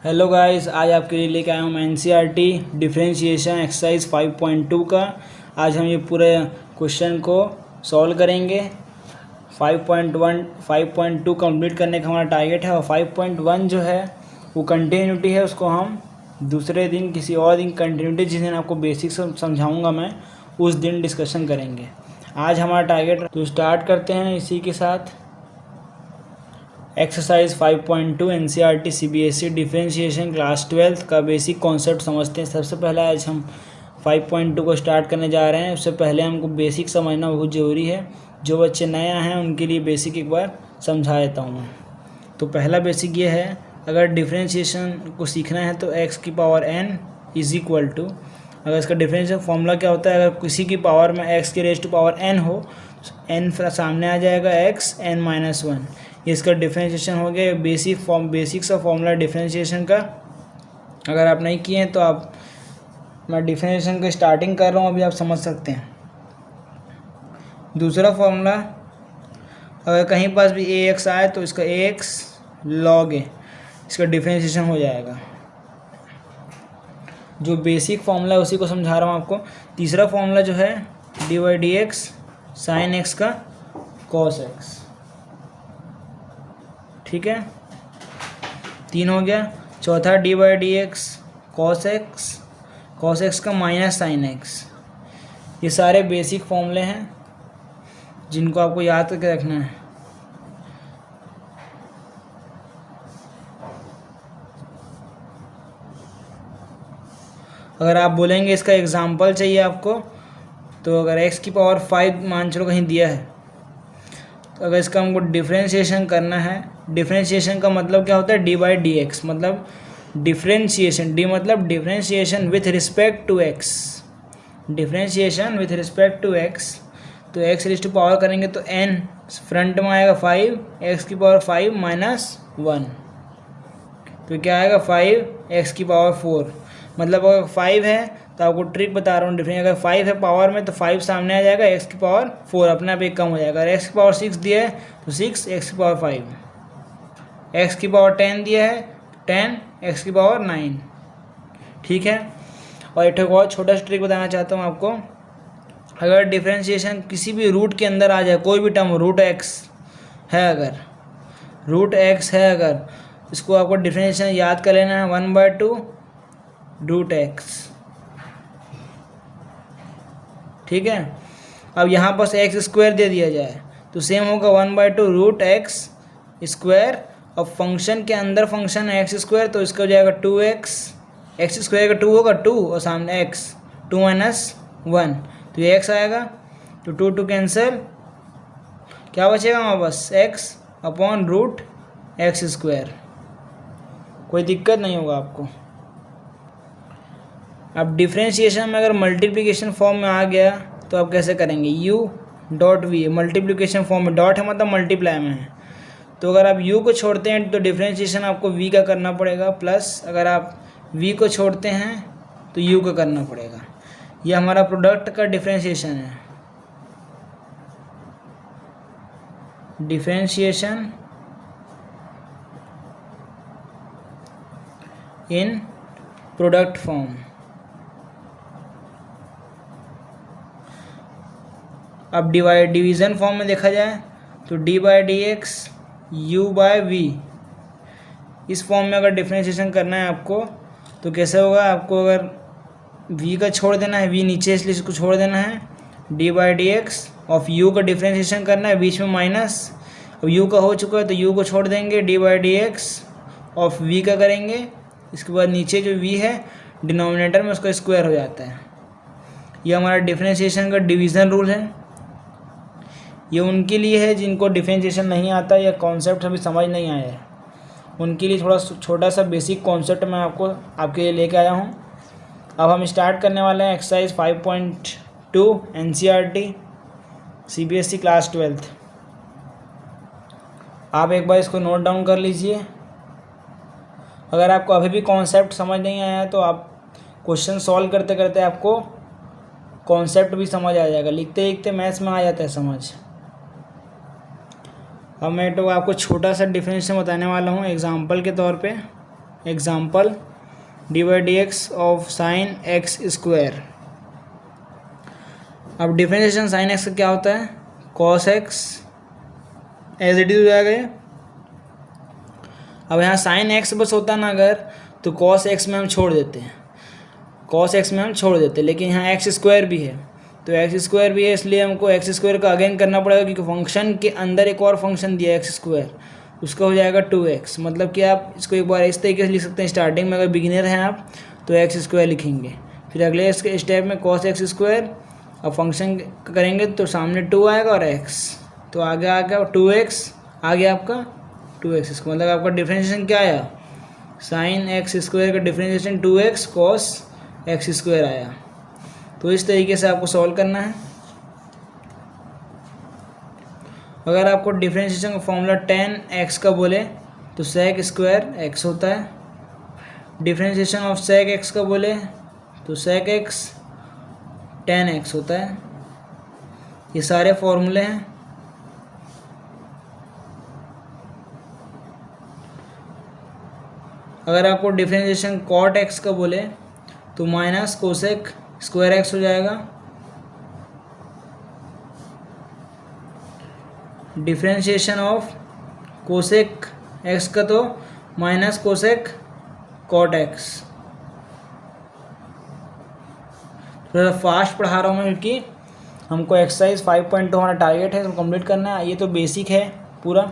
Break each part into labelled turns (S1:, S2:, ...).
S1: Hello guys, आज आपके लिए लेके आया हूँ मैं एनसीईआरटी डिफरेंशिएशन एक्सरसाइज 5.2 का। आज हम ये पूरे क्वेश्चन को सॉल्व करेंगे। 5.1 5.2 कंप्लीट करने का हमारा टारगेट है और 5.1 जो है वो कंटिन्यूटी है, उसको हम दूसरे दिन किसी और दिन कंटिन्यूटी जिस दिन आपको बेसिक समझाऊँगा मैं उस दिन डिस्कशन करेंगे। आज हमारा टारगेट, तो स्टार्ट करते हैं इसी के साथ। Exercise 5.2 NCERT CBSE differentiation class 12 का बेसिक कॉन्सेप्ट समझते हैं। सबसे पहले आज हम 5.2 को स्टार्ट करने जा रहे हैं। उससे पहले हमको बेसिक समझना बहुत ज़रूरी है। जो बच्चे नए हैं उनके लिए बेसिक एक बार समझा देता हूँ मैं। तो पहला बेसिक ये है, अगर डिफरेंशिएशन को सीखना है तो x की power n is equal to, अगर इसका डिफरेंशियल फॉर्मूला क्या होता है, अगर किसी की पावर में x की रेज़ टू पावर n हो, n सामने आ जाएगा x n-1। इसका डिफरेंशिएशन हो गया। बेसिक सा फॉर्मूला डिफरेंशिएशन का अगर आप नहीं किए हैं तो मैं डिफरेंशिएशन का स्टार्टिंग कर रहा हूँ, अभी आप समझ सकते हैं। दूसरा फॉर्मूला, अगर कहीं पास भी ax आए तो इसका ax log a, इसका डिफरेंशिएशन हो जाएगा। जो बेसिक फॉर्मूला है उसी को समझा रहा हूँ आपको। तीसरा फॉर्मूला जो है dy/dx sin x का cos x, ठीक है, 3 हो गया। चौथा dy/dx cos x का माइनस sin x। ये सारे बेसिक फॉर्मूले हैं जिनको आपको याद करके रखना है। अगर आप बोलेंगे इसका एग्जाम्पल चाहिए आपको, तो अगर x की पावर 5 मान चलो कहीं दिया है, तो अगर इसका हमको डिफरेंशिएशन करना है, डिफरेंशिएशन का मतलब क्या होता है, dy/dx मतलब डिफरेंशिएशन, डी मतलब differentiation with respect to x, differentiation with respect to x। तो x रेज़ टू पावर करेंगे तो n फ्रंट में आएगा 5, x की पावर 5 माइनस 1, तो क्या आएगा 5 x की पावर 4। मतलब अगर 5 है तो आपको ट्रिक बता रहा हूँ डिफरेंस, अगर 5 है पावर में तो 5 सामने आ जाएगा, x की पावर 4 अपने आप एक कम हो जाएगा। अगर x की पावर 6 दिया है तो 6 x की पावर 5, x की पावर 10 दिया है 10 x की पावर 9, ठीक है। और एक और छोटा सा ट्रिक बताना चाहता हूँ आपको। अगर डिफरेंशिएशन किसी भी रूट के अंदर आ जाए, कोई भी टर्म रूट x है, अगर रूट x है, अगर इसको आपको डिफरेंशिएशन याद कर लेना है 1/2 रूट x, ठीक है। अब यहाँ पर एक्स स्क्वायर दे दिया जाए तो सेम होगा 1/2 रूट x स्क्वायर। अब फंक्शन के अंदर फंक्शन है एक्स स्क्वायर, तो इसका हो जाएगा 2x, एक्स स्क्वायर का 2 होगा 2 और सामने x 2 - 1, तो ये x आएगा। तो 2 कैंसिल, क्या बचेगा हमारे पास x upon root x square. कोई दिक्कत नहीं होगा आपको। अब डिफरेंशिएशन में अगर मल्टीप्लिकेशन फॉर्म में आ गया तो आप कैसे करेंगे, u.v, मल्टीप्लिकेशन फॉर्म में डॉट है मतलब मल्टीप्लाई में है, तो अगर आप u को छोड़ते हैं तो डिफरेंशिएशन आपको v का करना पड़ेगा, प्लस अगर आप v को छोड़ते हैं तो u का करना पड़ेगा। ये हमारा प्रोडक्ट का डिफरेंशिएशन है, डिफरेंशिएशन इन प्रोडक्ट फॉर्म। अब डिवीज़न फॉर्म में देखा जाए तो dy/dx u/v, इस फॉर्म में अगर डिफरेंशिएशन करना है आपको तो कैसे होगा, आपको अगर v का छोड़ देना है, v नीचे इसलिए इसको छोड़ देना है, dy/dx ऑफ u का डिफरेंशिएशन करना है, बीच में माइनस। अब u का हो चुका है तो u को छोड़ देंगे, dy/dx ऑफ v का करेंगे, इसके बाद नीचे जो v है डिनोमिनेटर में उसका स्क्वायर हो जाता है। ये हमारा डिफरेंशिएशन का डिवीज़न रूल है। ये उनके लिए है जिनको डिफरेंशिएशन नहीं आता या कॉन्सेप्ट अभी समझ नहीं आया है, उनके लिए थोड़ा छोटा सा बेसिक कॉन्सेप्ट मैं आपके लिए लेके आया हूँ। अब हम स्टार्ट करने वाले हैं एक्सरसाइज 5.2 एनसीईआरटी सीबीएसई क्लास 12। आप एक बार इसको नोट डाउन कर लीजिए। अगर आपको अभी भी कॉन्सेप्ट समझ नहीं आया है तो आप क्वेश्चन सॉल्व करते करते आपको कॉन्सेप्ट भी समझ आ जाएगा, लिखते लिखते मैथ्स में आ जाता है समझ। अब मैं तो आपको छोटा सा डिफरेंशिएशन बताने वाला हूँ एग्जांपल के तौर पे। Example d by D x of sine x square. अब डिफरेंशिएशन साइन एक्स का क्या होता है, cos x as it is हो जाएगा ये। अब यहाँ साइन एक्स बस होता ना अगर, तो कॉस एक्स में हम छोड़ देते हैं, कॉस एक्स में हम छोड़ देते हैं, लेकिन यहाँ एक्स स्क्वायर भी है, तो एक्स स्क्वायर भी है, इसलिए हमको एक्स स्क्वायर का अगेन करना पड़ेगा, क्योंकि फंक्शन के अंदर एक और फंक्शन दिया है एक्स स्क्वायर, उसका हो जाएगा 2x। मतलब कि आप इसको एक बार इस तरीके से लिख सकते हैं, स्टार्टिंग में अगर बिगिनर हैं आप तो एक्स स्क्वायर लिखेंगे, फिर अगले इसके स्टेप में कॉस एक्स स्क्वायर, अब फंक्शन करेंगे तो सामने 2 आएगा और x, तो आगे आ गया 2x, आगे आपका 2x स्क्वायर। मतलब आपका डिफरेंशिएशन क्या आया, साइन एक्स स्क्वायर का differentiation 2x cos x square आया। तो इस तरीके से आपको सॉल्व करना है। अगर आपको डिफरेंशिएशन का फॉर्मूला 10x का बोले तो sec स्क्वायर x होता है, डिफरेंशिएशन ऑफ sec x का बोले तो sec x 10x होता है। ये सारे फॉर्मूले हैं। अगर आपको डिफरेंशिएशन cot x का बोले तो माइनस कोसेक स्क्वायर x हो जाएगा। डिफरेंशिएशन ऑफ कोसेक x का तो माइनस कोसेक कॉट x। थोड़ा फास्ट पढ़ा रहा हूँ मैं, क्योंकि हमको एक्सरसाइज 5.2 हमारा टारगेट है, तो कंप्लीट करना है। ये तो बेसिक है पूरा,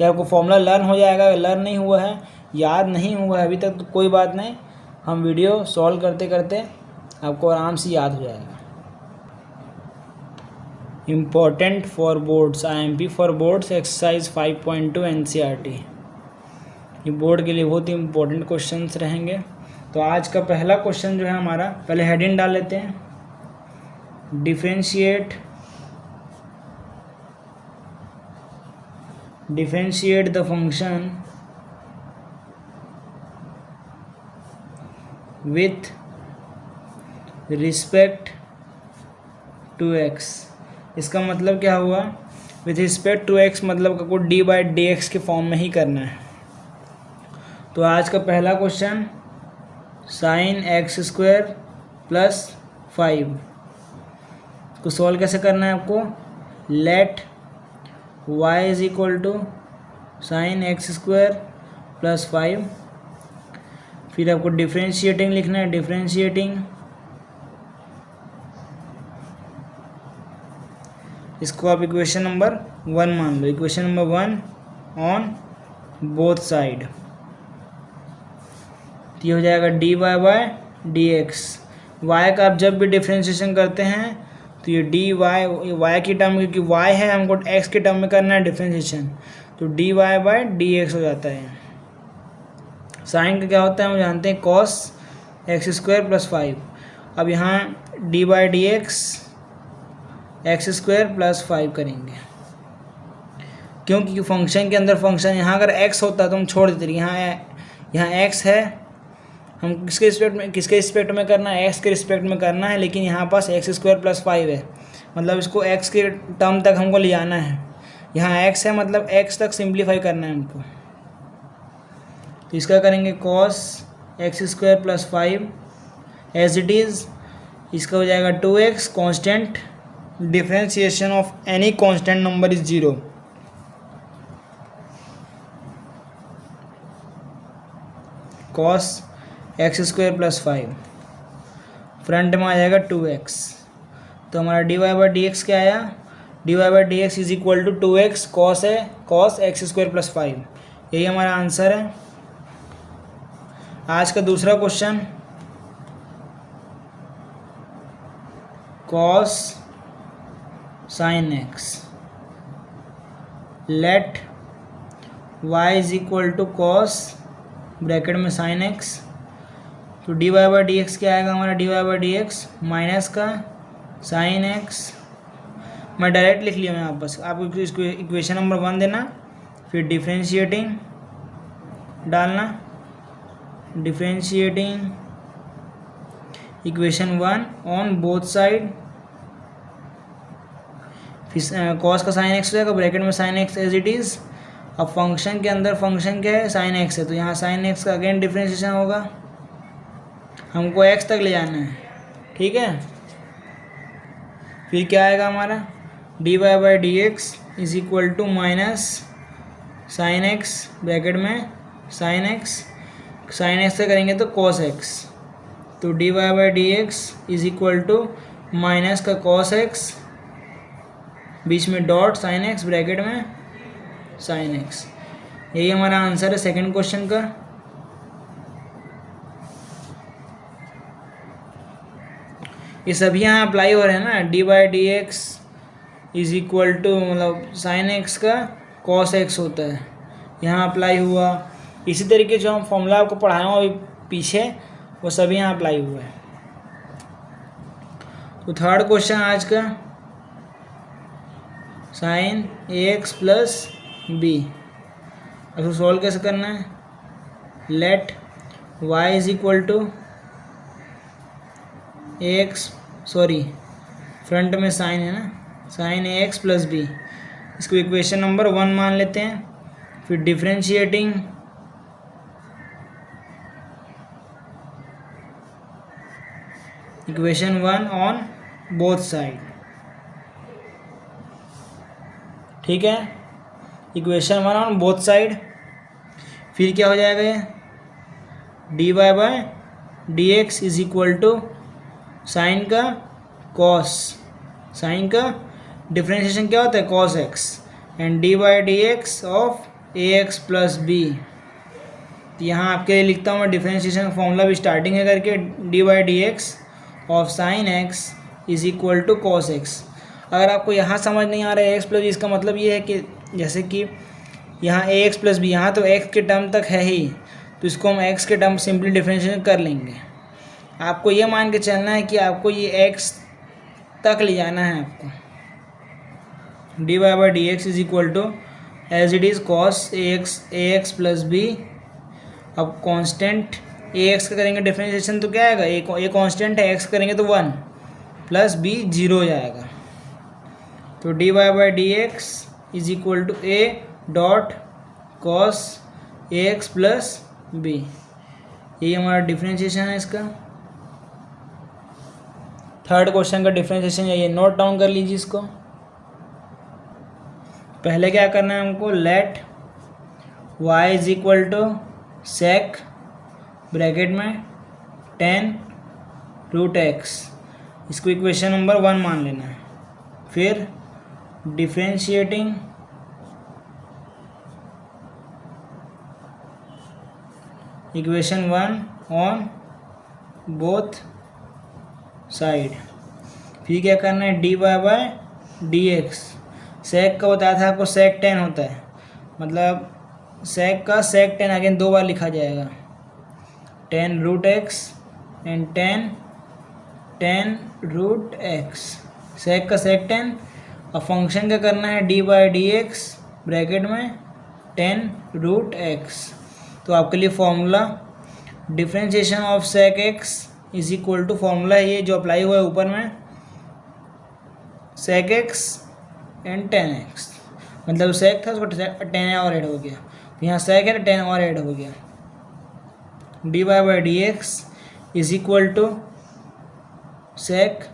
S1: ये आपको फॉर्मूला लर्न हो जाएगा। लर्न नहीं हुआ है, याद नहीं हुआ है अभी तक, तो कोई बात नहीं, हम वीडियो सॉल्व करते करते आपको आराम से याद हो जाएगा। Important for boards, IMP for boards exercise 5.2 NCERT। ये बोर्ड के लिए बहुत ही इम्पोर्टेंट क्वेश्चंस रहेंगे। तो आज का पहला क्वेश्चन जो है हमारा, पहले हेडिंग डाल लेते हैं, differentiate the function with respect to x। इसका मतलब क्या हुआ, विथ रिस्पेक्ट टू x मतलब आपको डी बाई डी एक्स के फॉर्म में ही करना है। तो आज का पहला question, sine x square plus 5 को सॉल्व कैसे करना है आपको, let y is equal to sine x square plus 5, फिर आपको डिफरेंशिएटिंग लिखना है, डिफरेंशिएटिंग, इसको आप इक्वेशन नंबर 1 मान लो, equation number 1 on both side. ये हो जाएगा D Y by D X. Y का आप जब भी डिफ्रेंशिएशन करते हैं तो ये डी वाई की टर्म, क्योंकि वाई है हमको एक्स के टर्म में करना है डिफ्रेंशिएशन, तो d Y by D x हो जाता है। साइन का क्या होता है हम जानते हैं, कॉस एक्स स्क्वायर प्लस 5। अब यहाँ D by D x square plus 5 करेंगे, क्योंकि फंक्शन के अंदर फंक्शन, यहाँ अगर x होता तो हम छोड़ देते, यहाँ x है, हम किसके रिस्पेक्ट में करना है, x के रिस्पेक्ट में करना है, लेकिन यहाँ पास एक्स स्क्वायर प्लस 5 है, मतलब इसको x के टर्म तक हमको ले जाना है। यहाँ x है मतलब x तक सिंप्लीफाई करना है हमको, तो इसका करेंगे cos x square plus 5 as it is, इसका हो जाएगा 2x, constant, differentiation of any constant number is 0। Cos x square plus 5, front में आ जाएगा 2x, तो हमारा d Y by D x क्या आया, d Y by D x is equal to 2x, cos है कॉस एक्स स्क्वायर प्लस 5, यही हमारा आंसर है। आज का दूसरा question, cos sine x, late y is equal to cos bracket में साइन एक्स, तो d Y by D x क्या आएगा हमारा, d Y by D x minus का साइन एक्स। मैं डायरेक्ट लिख लिया, मैं आप बस आपको इसको इक्वेशन नंबर 1 देना, फिर डिफरेंशिएटिंग डालना, differentiating equation 1 on both side, cos का साइन एक्स हो जाएगा, ब्रैकेट में sine x as it is, अब फंक्शन के अंदर फंक्शन क्या है, साइन एक्स है, तो यहाँ साइन एक्स का अगेन डिफ्रेंशिएशन होगा, हमको एक्स तक ले जाना है, ठीक है। फिर क्या आएगा हमारा, d Y by D x is equal to minus sine x bracket में साइन एक्स से करेंगे तो कॉस एक्स, तो d Y by D x is equal to minus का कॉस एक्स, बीच में डॉट साइन एक्स ब्रैकेट में sine x. यही हमारा आंसर है सेकंड क्वेश्चन का। ये सभी यहाँ अप्लाई हो रहे हैं ना, d by D x is equal to मतलब साइन एक्स का कॉस एक्स होता है, यहाँ अप्लाई हुआ। इसी तरीके जो हम फॉर्मूला आपको पढ़ाया हूँ अभी पीछे, वो सभी यहाँ अप्लाई हुआ है। तो थर्ड क्वेश्चन आज का, sine A x plus B, अब सॉल्व कैसे करना है, let y is equal to x, sorry front में साइन है ना, sine A x plus B, इसको इक्वेशन नंबर 1 मान लेते हैं। फिर differentiating equation 1 on both side, ठीक है, इक्वेशन 1 ऑन बोथ साइड। फिर क्या हो जाएगा ये, D Y by D x is equal to sine का कॉस, साइन का डिफ्रेंशिएशन क्या होता है cos x, and d by D x of A x plus B. तो यहाँ आपके लिए लिखता हूँ मैं डिफ्रेंशिएशन फॉर्मूला भी स्टार्टिंग है करके, d by D x of sine x is equal to cos x. अगर आपको यहाँ समझ नहीं आ रहा है एक्स प्लस बी, इसका मतलब ये है कि जैसे कि यहाँ ए एक्स प्लस बी, यहाँ तो एक्स के टर्म तक है ही, तो इसको हम एक्स के टर्म सिंपली डिफ्रेंशिएशन कर लेंगे। आपको ये मान के चलना है कि आपको ये एक्स तक ले जाना है आपको। D Y by D x is equal to as it is cos A x plus B. अब कांस्टेंट ए एक्स का करेंगे डिफरेंशिएशन तो क्या आएगा, ए कांस्टेंट है, एक्स करेंगे तो 1 प्लस बी 0 हो जाएगा। तो d Y by D x is equal to A dot cos A x plus B, यही हमारा डिफरेंशिएशन है इसका। थर्ड क्वेश्चन का डिफरेंशिएशन ये नोट डाउन कर लीजिए इसको। पहले क्या करना है हमको, let y is equal to sec bracket में tan रूट एक्स, इसको इक्वेशन नंबर 1 मान लेना है। फिर differentiating equation 1 on both side. फिर क्या करना है, d Y by D x, sec का बताया था आपको सेक 10 होता है, मतलब सेक का सेक 10 अगेन 2 बार लिखा जाएगा, 10 root x and 10 root X, sec का सेक 10। अब फंक्शन का करना है D by D X bracket में 10 रूट एक्स। तो आपके लिए formula differentiation of sec X is equal to, formula है ये जो अप्लाई हुआ है ऊपर में, सेक एक्स एंड 10x, मतलब सेक था उसको 10 और ऐड हो गया, तो यहाँ सेक है 10 और ऐड हो गया। D Y by D x is equal to sec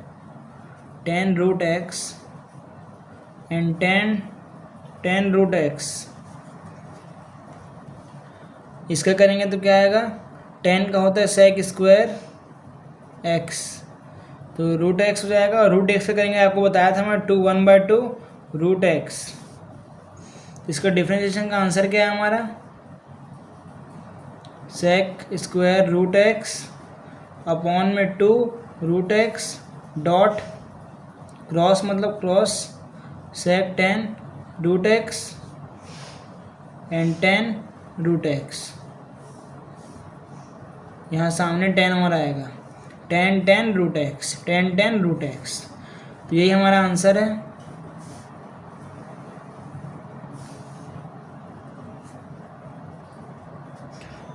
S1: 10 root x and 10 root x. इसका करेंगे तो क्या आएगा, 10 का होता है सेक स्क्वायर एक्स, तो रूट एक्स हो जाएगा, और रूट एक्स का करेंगे आपको बताया था मैं 1/2 रूट एक्स। इसका डिफरेंशिएशन का आंसर क्या है हमारा, sec square root x upon में 2 रूट एक्स डॉट क्रॉस मतलब cross sec 10 root x and 10 root x. यहाँ सामने 10 और आएगा, 10 रूट एक्स, 10 रूट एक्स। तो यही हमारा आंसर है।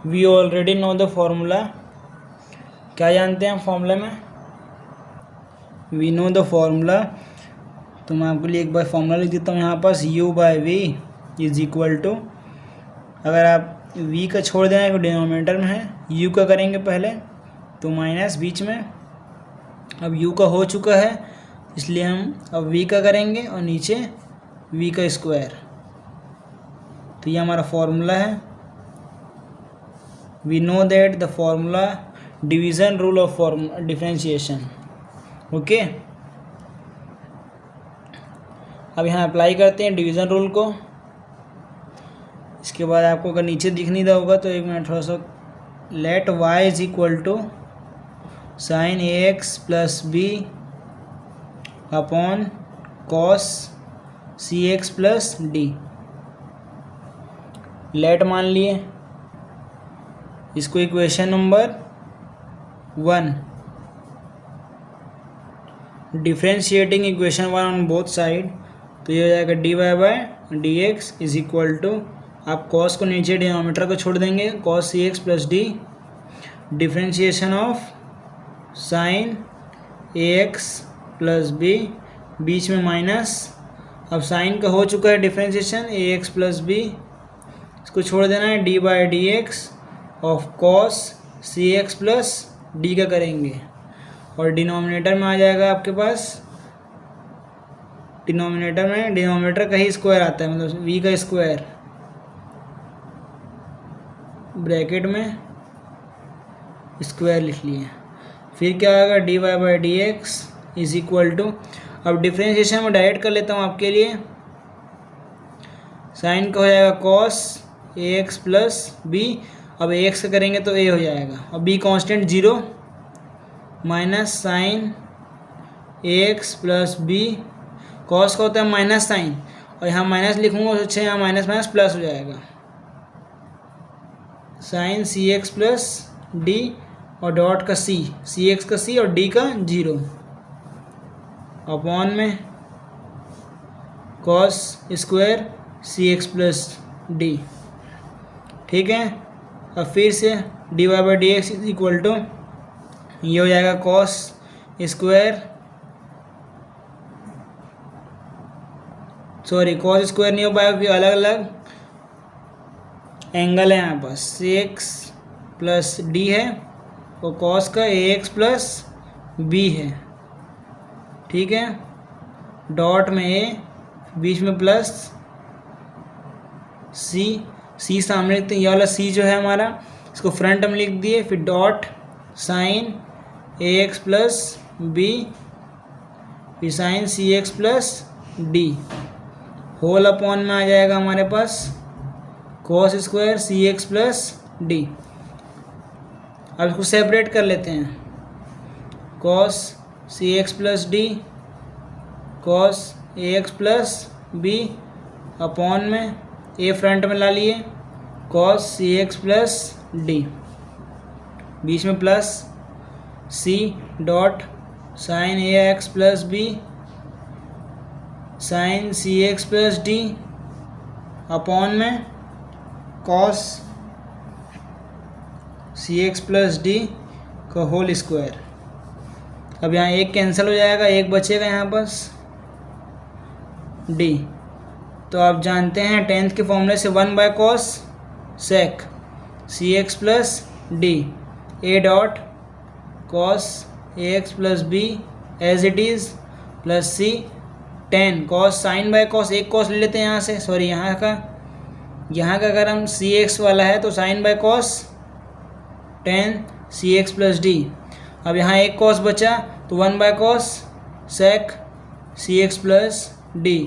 S1: We already know the formula, क्या जानते हैं फॉर्मूला में, वी नो द फॉर्मूला। तो मैं आपके लिए एक बार फॉर्मूला लिख देता हूँ यहाँ पास, u by v is equal to अगर आप v का छोड़ देना है डिनोमिनेटर में है, u का करेंगे पहले तो माइनस बीच में। अब u का हो चुका है इसलिए हम अब v का करेंगे और नीचे v का स्क्वायर। तो ये हमारा फॉर्मूला है। We know that the formula division rule of differentiation. Okay, अब यहाँ अप्लाई करते हैं डिवीज़न रूल को। इसके बाद आपको अगर नीचे दिख नहीं रहा होगा तो एक मिनट थोड़ा सा, let y is equal to sine A x plus B upon cos C x plus D. Let मान लिए इसको equation number 1, differentiating equation 1 on both side. तो ये हो जाएगा D Y by D x is equal to, आप cos को नीचे डिनोमिनेटर को छोड़ देंगे, cos C x plus D, differentiation of sine A x plus B, बीच में माइनस। अब साइन का हो चुका है differentiation A x plus B, इसको छोड़ देना है D by D x of cos C x plus D का करेंगे और डिनोमिनेटर में आ जाएगा आपके पास, डिनोमिनेटर का ही स्क्वायर आता है, मतलब v का स्क्वायर ब्रैकेट में स्क्वायर लिख लिए। फिर क्या आएगा d Y by D x is equal to, अब डिफ्रेंशिएशन में डायरेक्ट कर लेता हूँ आपके लिए। साइन का हो जाएगा cos A x plus B, अब ए एक्स का करेंगे तो ए हो जाएगा और B constant 0 minus sine A x plus B, cos का होता है माइनस साइन और यहाँ माइनस लिखूँगा तो अच्छा यहाँ माइनस माइनस प्लस हो जाएगा, sign C x plus D और डॉट का सी एक्स का सी और डी का 0 अपॉन में cos square C x plus D. ठीक है, अब फिर से d Y by D x is equal to, ये हो जाएगा cos square, sorry cos square नहीं हो पाएगा क्योंकि अलग अलग एंगल है यहाँ पास, सी एक्स प्लस डी है और कॉस का ए एक्स प्लस बी है। ठीक है, डॉट में ए, बीच में प्लस सी सामने लिखते हैं, ये वाला सी जो है हमारा इसको फ्रंट में लिख दिए, फिर dot sine A x plus B, फिर sine C x plus D, whole upon में आ जाएगा हमारे पास cos square C x plus D. अब इसको सेपरेट कर लेते हैं, cos C x plus D, cos A x plus B upon में ए फ्रंट में ला लिए, cos C x plus D, बीच में plus C dot sine A x plus B, sine C x plus D upon में cos C x plus D का whole square. अब यहाँ एक कैंसिल हो जाएगा, एक बचेगा यहाँ पास डी। तो आप जानते हैं टेंथ के फॉर्मूले से 1 by cos sec C x plus D, A dot cos A x plus B as it is plus C ten cos sine by cos, एक कॉस ले लेते हैं यहाँ से, सॉरी यहाँ का अगर हम सी एक्स वाला है तो sine by cos tan C x plus D. अब यहाँ एक कॉस बचा तो 1 by cos sec C x plus D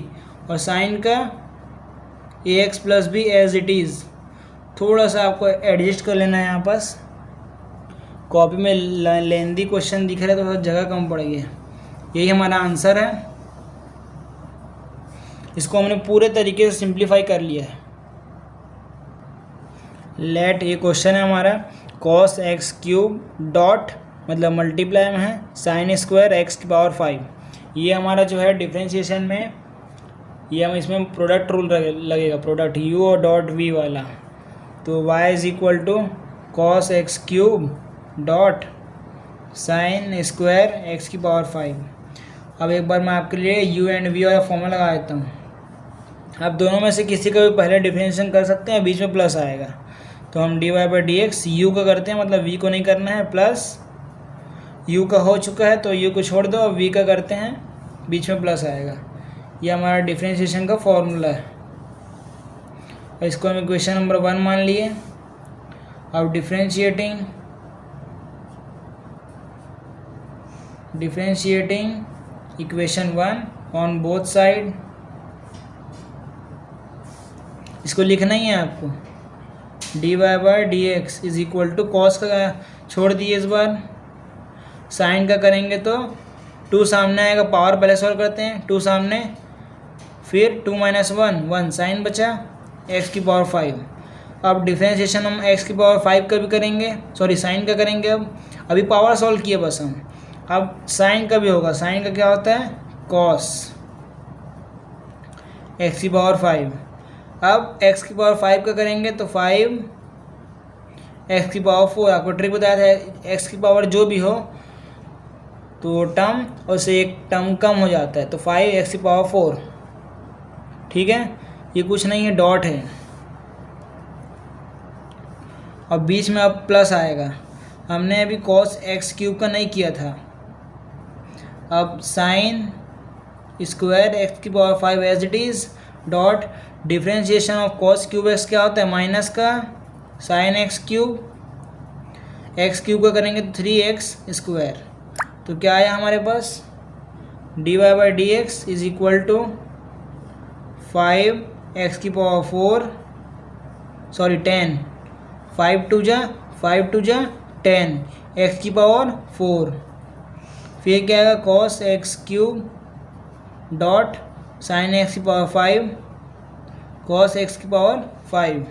S1: और साइन का A x plus B as it is. थोड़ा सा आपको एडजस्ट कर लेना है, यहाँ पास कॉपी में लेंदी क्वेश्चन दिख रहा है तो थोड़ा जगह कम पड़ गई है। यही हमारा आंसर है, इसको हमने पूरे तरीके से सिंप्लीफाई कर लिया है। लेट ये क्वेश्चन है हमारा, कॉस एक्स क्यूब डॉट मतलब मल्टीप्लाई में है साइन स्क्वायर एक्स की पावर 5। ये हमारा जो है डिफ्रेंशिएशन में ये हम इसमें प्रोडक्ट रूल लगेगा, प्रोडक्ट u और डॉट v वाला। तो y is equal to cos x cube dot sine square x की पावर 5। अब एक बार मैं आपके लिए u एंड v वाला फॉर्मूला लगा देता हूँ। आप दोनों में से किसी का भी पहले डिफरेंशिएशन कर सकते हैं, बीच में प्लस आएगा। तो हम dy/dx u का करते हैं, मतलब v को नहीं करना है, प्लस u का हो चुका है तो u को छोड़ दो, और v का करते हैं, बीच में प्लस आएगा। ये हमारा डिफरेंशिएशन का फॉर्मूला है। और इसको हम इक्वेशन नंबर 1 मान लिए। अब differentiating equation 1 on both side, इसको लिखना ही है आपको। dy/dx is equal to cos का छोड़ दिए, इस बार साइन का करेंगे तो 2 सामने आएगा, पावर पहले सॉल्व करते हैं, 2 सामने, फिर 2 - 1 साइन बचा, x की पावर 5। अब डिफरेंशिएशन हम x की पावर 5 का भी करेंगे, सॉरी साइन का करेंगे। अब अभी पावर सॉल्व किए बस हम, अब साइन का भी होगा। साइन का क्या होता है, कॉस x की पावर 5। अब x की पावर 5 का करेंगे तो 5 x की पावर 4, आपको ट्रिक बताया था, x की पावर जो भी हो तो टर्म और से एक टर्म कम हो जाता है, तो 5x की पावर 4, ठीक है। ये कुछ नहीं है, डॉट है। और बीच में अब प्लस आएगा, हमने अभी cos x³ का नहीं किया था। अब साइन स्क्वायर x की power 5 as it is, dot differentiation of cos³ क्या होता है, माइनस का साइन x³ का करेंगे तो 3x²। तो क्या आया हमारे पास, dy/dx is equal to 5x की पावर 4, सॉरी 10, 5 2 जा 10, x की पावर 4, फिर क्या आएगा cos x³ dot sine x की पावर 5 cos x की पावर 5,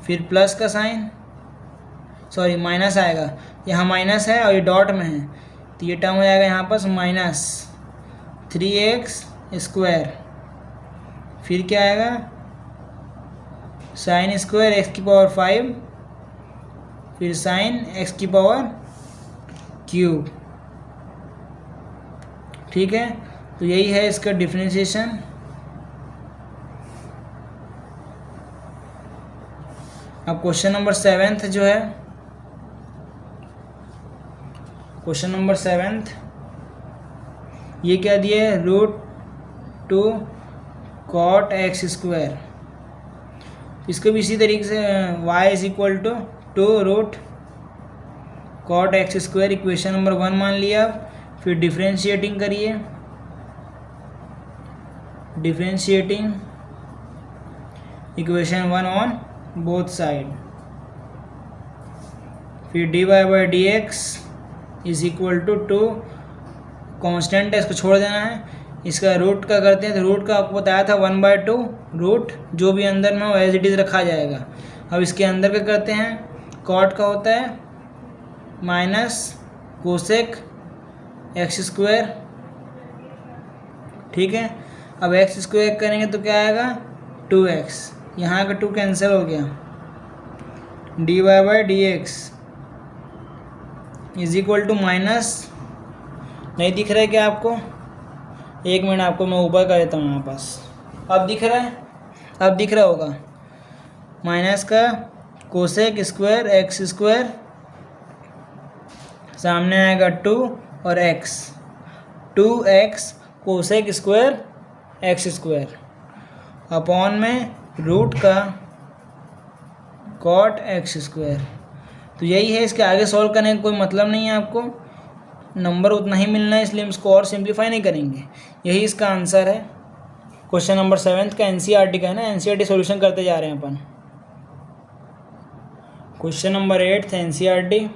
S1: फिर प्लस का साइन, सॉरी माइनस आएगा, यहाँ माइनस है और ये डॉट में है, तो ये टर्म हो जाएगा यहाँ पास माइनस 3x², फिर क्या आएगा साइन स्क्वायर x की पावर 5, फिर साइन x की पावर क्यूब, ठीक है। तो यही है इसका डिफरेंशिएशन। अब क्वेश्चन नंबर 7 जो है, क्वेश्चन नंबर 7 ये क्या दिया है, √2 cot x²। इसको भी इसी तरीके से y is equal to 2 √cot x², equation number 1 मान लिया। फिर डिफरेंशिएटिंग करिए, differentiating equation 1 on both side, फिर dy/dx is equal to 2, constant है इसको छोड़ देना है, इसका रूट का करते हैं, तो रूट का आपको बताया था 1/2, रूट जो भी अंदर में हो एज इट इज़ रखा जाएगा। अब इसके अंदर क्या करते हैं, कॉट का होता है माइनस कोसेक x², ठीक है। अब x² करेंगे तो क्या आएगा 2x, यहाँ का 2 कैंसिल हो गया, dy/dx is equal to minus, नहीं दिख रहा है क्या आपको, एक मिनट आपको मैं ऊपर कर देता हूँ यहाँ पास, अब दिख रहा है, अब दिख रहा होगा, माइनस का कोसेक स्क्वायर x², सामने आएगा 2 और x, 2x cosec square x² upon में रूट का कॉट x²। तो यही है, इसके आगे सॉल्व करने का कोई मतलब नहीं है, आपको नंबर उतना ही मिलना है, इसलिए हम इसको और सिंप्लीफाई नहीं करेंगे। यही इसका आंसर है। क्वेश्चन नंबर 7 का एनसीईआरटी का है ना, एनसीईआरटी सॉल्यूशन करते जा रहे हैं अपन। क्वेश्चन नंबर 8 एनसीईआरटी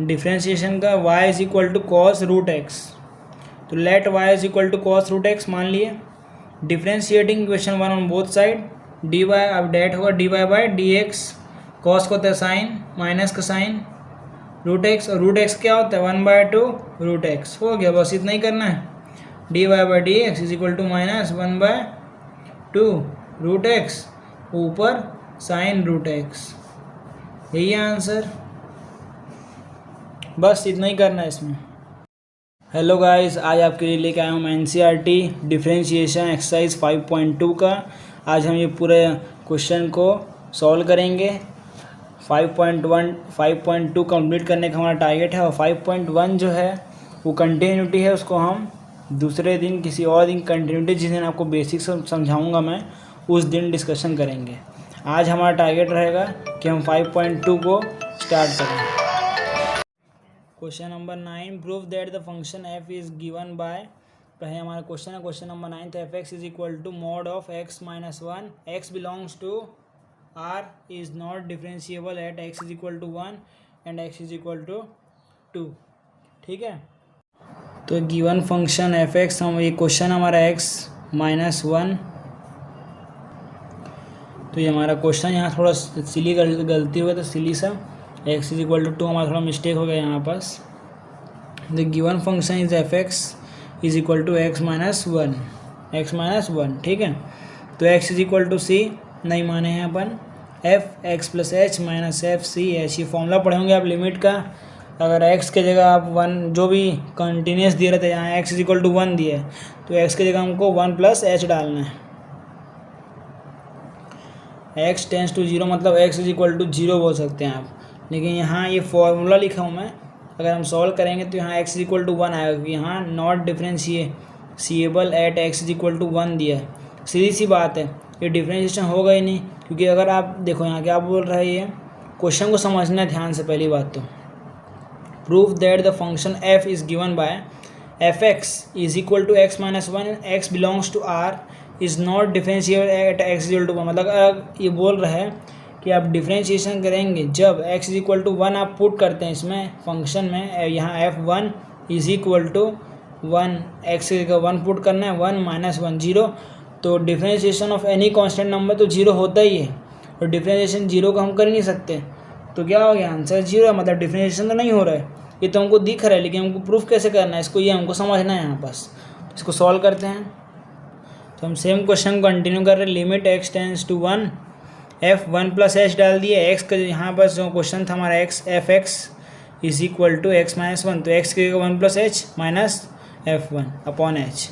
S1: डिफरेंशिएशन का y is equal to cos √x, तो let y is equal to cos √x मान लिए। Differentiating equation 1 on both side, dy अब डेट होगा dy/dx, कॉस को होता है साइन, माइनस का साइन √x, और √x क्या होता है 1/2 √x, हो गया, बस इतना ही करना है। dy/dx is equal to minus 1/2 √x, ऊपर साइन √x, यही है आंसर, बस इतना ही करना है इसमें। हेलो गाइस, आज आपके लिए लेके आया हूँ मैं एनसीईआरटी डिफरेंशिएशन एक्सरसाइज 5.2 का। आज हम ये पूरे क्वेश्चन को सॉल्व करेंगे। 5.2 कंप्लीट करने का हमारा टारगेट है और 5.1 जो है वो कंटिन्यूटी है, उसको हम दूसरे दिन किसी और दिन कंटिन्यूटी जिस दिन आपको बेसिक समझाऊंगा मैं उस दिन डिस्कशन करेंगे। आज हमारा टारगेट रहेगा कि हम 5.2 को स्टार्ट करें। Question number 9, prove that the function f is given by, पहले हमारा क्वेश्चन है क्वेश्चन नंबर 9, तो f(x) is equal to mod of x minus 1, x belongs to r is not differentiable at x is equal to 1 and x is equal to 2। ठीक है, तो given function f(x), हम ये question हमारा x minus 1, तो ये हमारा question यहाँ थोड़ा सिली गलती हुआ, तो सिली सा x इज इक्वल टू 2 हमारा थोड़ा मिस्टेक हो गया यहाँ पास। The given function is f(x) is equal to x minus 1, ठीक है। तो x is equal to c नहीं माने हैं अपन, f(x) plus h minus f(c)h, ये फॉर्मूला पढ़े होंगे आप लिमिट का। अगर x के जगह आप 1 जो भी कंटिन्यूस दे रहे थे, यहाँ x इज इक्वल टू 1 दिया है, तो x के जगह हमको 1 प्लस h डालना है। x टेंस टू 0 मतलब x इज इक्वल टू 0 बोल सकते हैं आप, लेकिन यहाँ ये फॉर्मूला लिखा हूँ मैं, अगर हम सॉल्व करेंगे तो यहाँ x इज इक्वल टू 1 आएगा, क्योंकि यहाँ not differentiable at x is equal to 1 दिया है। सीधी सी बात है, ये डिफरेंशिएशन होगा ही नहीं, क्योंकि अगर आप देखो यहाँ क्या बोल रहा है, ये क्वेश्चन को समझना है ध्यान से। पहली बात तो proof that the function f is given by f(x) is equal to x minus 1 and x belongs to r is not differentiable at x is equal to 1। मतलब ये बोल रहा है कि आप डिफरेंशिएशन करेंगे जब x इज इक्वल टू 1 आप पुट करते हैं इसमें फंक्शन में, यहाँ f(1) is equal to 1, x की जगह 1 पुट करना है, 1 माइनस 1 0, तो differentiation of any constant number तो 0 होता ही है, और डिफरेंशिएशन 0 को हम कर ही नहीं सकते, तो क्या हो गया आंसर 0 है, मतलब डिफरेंशिएशन तो नहीं हो रहा है। ये तो हमको दिख रहा है, लेकिन हमको प्रूफ कैसे करना है इसको, ये हमको समझना है यहाँ पास। इसको सॉल्व करते हैं, तो हम सेम क्वेश्चन कंटिन्यू कर रहे हैं। Limit x tends to 1, f(1) plus h डाल दिए, x का यहाँ पर जो क्वेश्चन था हमारा x f(x) is equal to x minus 1, तो x की जगह 1 plus h minus f(1) upon h।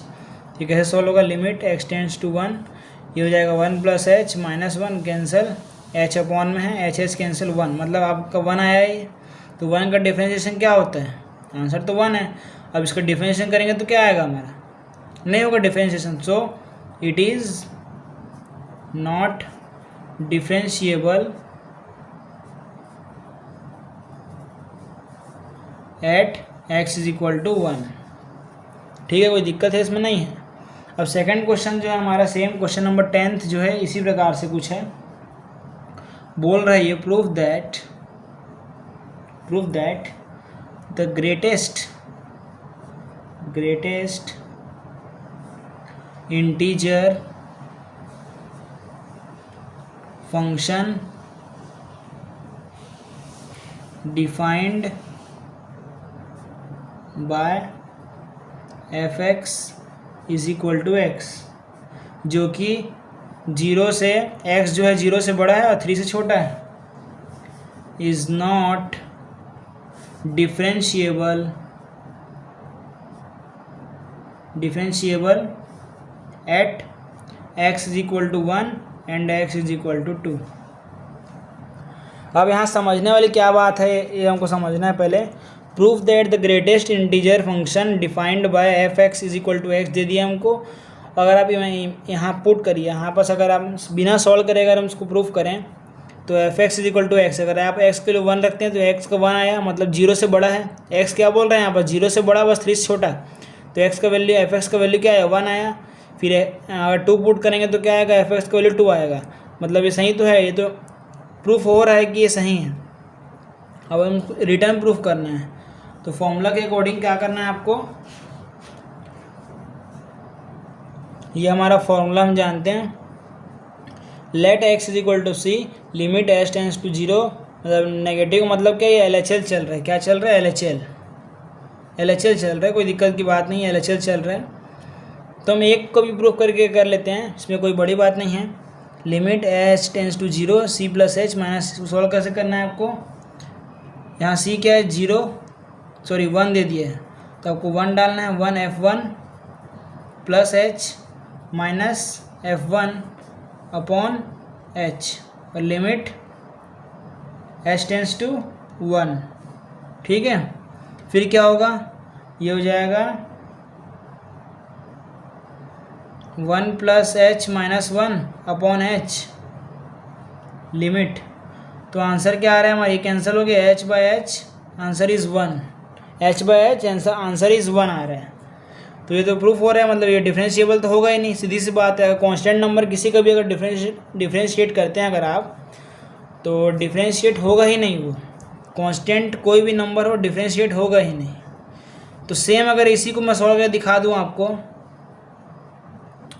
S1: ठीक है, सॉल्व होगा। लिमिट x टेंस टू 1, ये हो जाएगा 1 plus h minus 1 cancel, h upon में है, h कैंसिल 1, मतलब आपका 1 आया है। तो 1 का डिफरेंशिएशन क्या होता है, आंसर तो 1 है। अब इसका डिफरेंशिएशन करेंगे तो क्या आएगा हमारा, नहीं होगा differentiation, so it is not differentiable at x is equal to 1। ठीक है, कोई दिक्कत है इसमें, नहीं है। अब सेकंड क्वेश्चन जो है हमारा सेम क्वेश्चन नंबर 10th जो है इसी प्रकार से कुछ है, बोल रहा है ये proof that the greatest integer function defined by f(x) is equal to x, जो कि 0 से x जो है 0 से बड़ा है और 3 से छोटा है, is not differentiable at x is equal to 1 and x is equal to 2। अब यहाँ समझने वाली क्या बात है, ये हमको समझना है पहले। Proof that the greatest integer function defined by f(x) is equal to x दे दिया हमको। अगर आप यहाँ पुट करिए, यहाँ पर अगर आप बिना सॉल्व करे अगर हम इसको प्रूफ करें तो f(x) is equal to x, अगर आप x के लिए 1 रखते हैं तो x का 1 आया, मतलब 0 से बड़ा है। x क्या बोल रहे हैं यहाँ पर, 0 से बड़ा बस 3 से छोटा, तो x का वैल्यू f(x) का वैल्यू क्या आया, 1 आया। फिर अगर 2 पुट करेंगे तो क्या आएगा, f(x) का वैल्यू 2 आएगा, मतलब ये सही तो है, ये तो प्रूफ हो रहा है कि ये सही है। अब हम रिटर्न प्रूफ करना है, तो फॉर्मूला के अकॉर्डिंग क्या करना है आपको, ये हमारा फॉर्मूला हम जानते हैं। Let x is equal to c, limit h tends to 0, मतलब नेगेटिव मतलब क्या, ये LHL चल रहा है, क्या चल रहा है, LHL चल रहा है, कोई दिक्कत की बात नहीं है, LHL चल रहा है। तो हम एक को भी प्रूफ करके कर लेते हैं, इसमें कोई बड़ी बात नहीं है। Limit h tends to 0, c plus h minus, solve कैसे करना है आपको, यहाँ c क्या है 1 दे दिया है, तो आपको 1 डालना है, 1f1 plus h minus f1 upon h और लिमिट h टेंस टू 1। ठीक है, फिर क्या होगा, ये हो जाएगा 1 plus h minus 1 upon h limit. तो आंसर क्या आ रहा है हमारा, ये कैंसिल हो गया, h by h answer is 1, h by h answer is 1 आ रहा है। तो ये तो प्रूफ हो रहा है, मतलब ये डिफरेंशिएबल तो होगा ही नहीं, सीधी सी बात है। अगर कांस्टेंट नंबर किसी का भी अगर डिफरेंशिएट करते हैं अगर आप, तो डिफरेंशिएट होगा ही नहीं, वो कांस्टेंट कोई भी नंबर हो डिफरेंशिएट होगा ही नहीं। तो सेम अगर इसी को मैं सॉल्व करके दिखा दूँ आपको,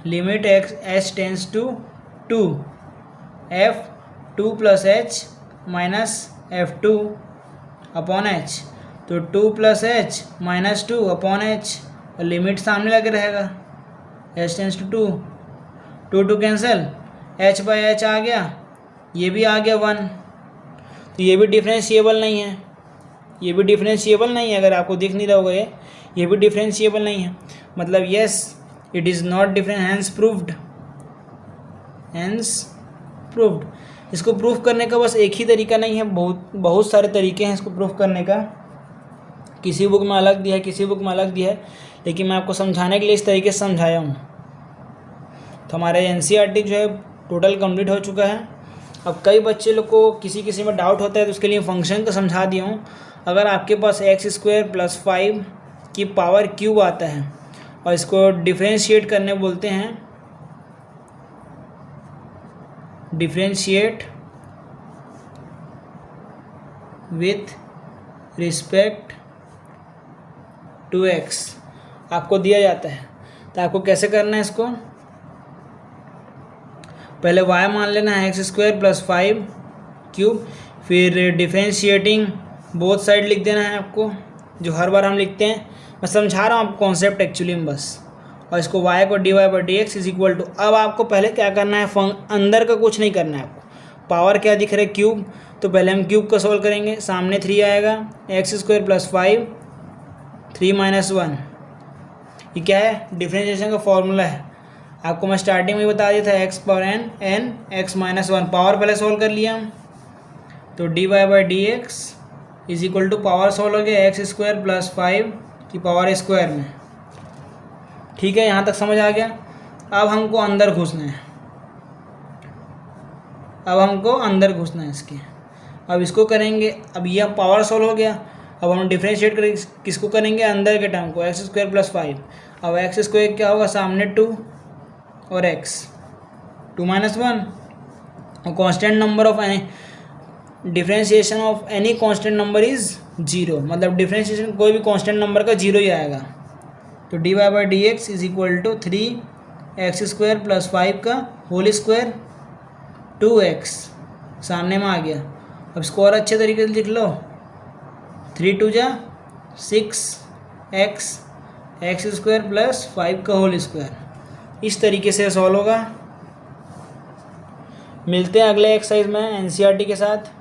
S1: limit h tends to 2 f2 plus h minus f2 upon h, तो 2 plus h minus 2 upon h और लिमिट सामने लगे रहेगा, h tends to 2 2 cancel, h by h आ गया, ये भी आ गया 1। तो ये भी डिफरेंशिएबल नहीं है, ये भी डिफरेंशिएबल नहीं है, अगर आपको दिख नहीं रहा होगा ये भी डिफरेंशिएबल नहीं है, मतलब yes it is not different, hence proved. इसको प्रूफ करने का बस एक ही तरीका नहीं है, बहुत सारे तरीके हैं इसको प्रूफ करने का। किसी बुक में अलग दिया है, किसी बुक में अलग दिया है, लेकिन मैं आपको समझाने के लिए इस तरीके से समझाया हूँ। तो हमारे एनसीईआरटी जो है टोटल कंप्लीट हो चुका है। अब कई बच्चे लोग को किसी में डाउट होता है, तो उसके लिए फंक्शन को समझा दिया हूँ। अगर आपके पास x² + 5 की पावर क्यूब आता है और इसको डिफरेंशिएट करने बोलते हैं, differentiate with respect to x आपको दिया जाता है, तो आपको कैसे करना है, इसको पहले y मान लेना है x² + 5 क्यूब, फिर डिफरेंशिएटिंग बोथ साइड लिख देना है आपको, जो हर बार हम लिखते हैं। मैं समझा रहा हूँ आपको कॉन्सेप्ट एक्चुअली में बस, और इसको y को dy/dx इज इक्वल टू, अब आपको पहले क्या करना है, अंदर का कुछ नहीं करना है आपको, पावर क्या दिख रहा है क्यूब, तो पहले हम क्यूब का सोल्व करेंगे, सामने 3 आएगा, x² + 5 3 - 1, ये क्या है, डिफरेंशिएशन का फॉर्मूला है। आपको मैं स्टार्टिंग में बता दिया था, x power n x - 1, power पहले सोल्व कर लिया हम, तो dy/dx is equal to power solve हो गया x² + 5 की पावर स्क्वायर में। ठीक है, यहाँ तक समझ आ गया। अब हमको अंदर घुसना है, इसके। अब इसको करेंगे, अब यह पावर सोल्व हो गया, अब हम डिफरेंशिएट करेंगे, किसको करेंगे, अंदर के टर्म को, x² + 5। अब x² क्या होगा, सामने 2 और x 2 - 1, और constant number of differentiation of any constant number is 0, मतलब डिफरेंशिएशन कोई भी कांस्टेंट नंबर का 0 ही आएगा। तो dy/dx is equal to 3x² + 5 का होल स्क्वायर 2x सामने में आ गया। अब इसको और अच्छे तरीके से लिख लो, 3 2 जा 6x x² + 5 का होल स्क्वायर। इस तरीके से सॉल्व होगा। मिलते हैं अगले एक्सरसाइज में एनसीईआरटी के साथ।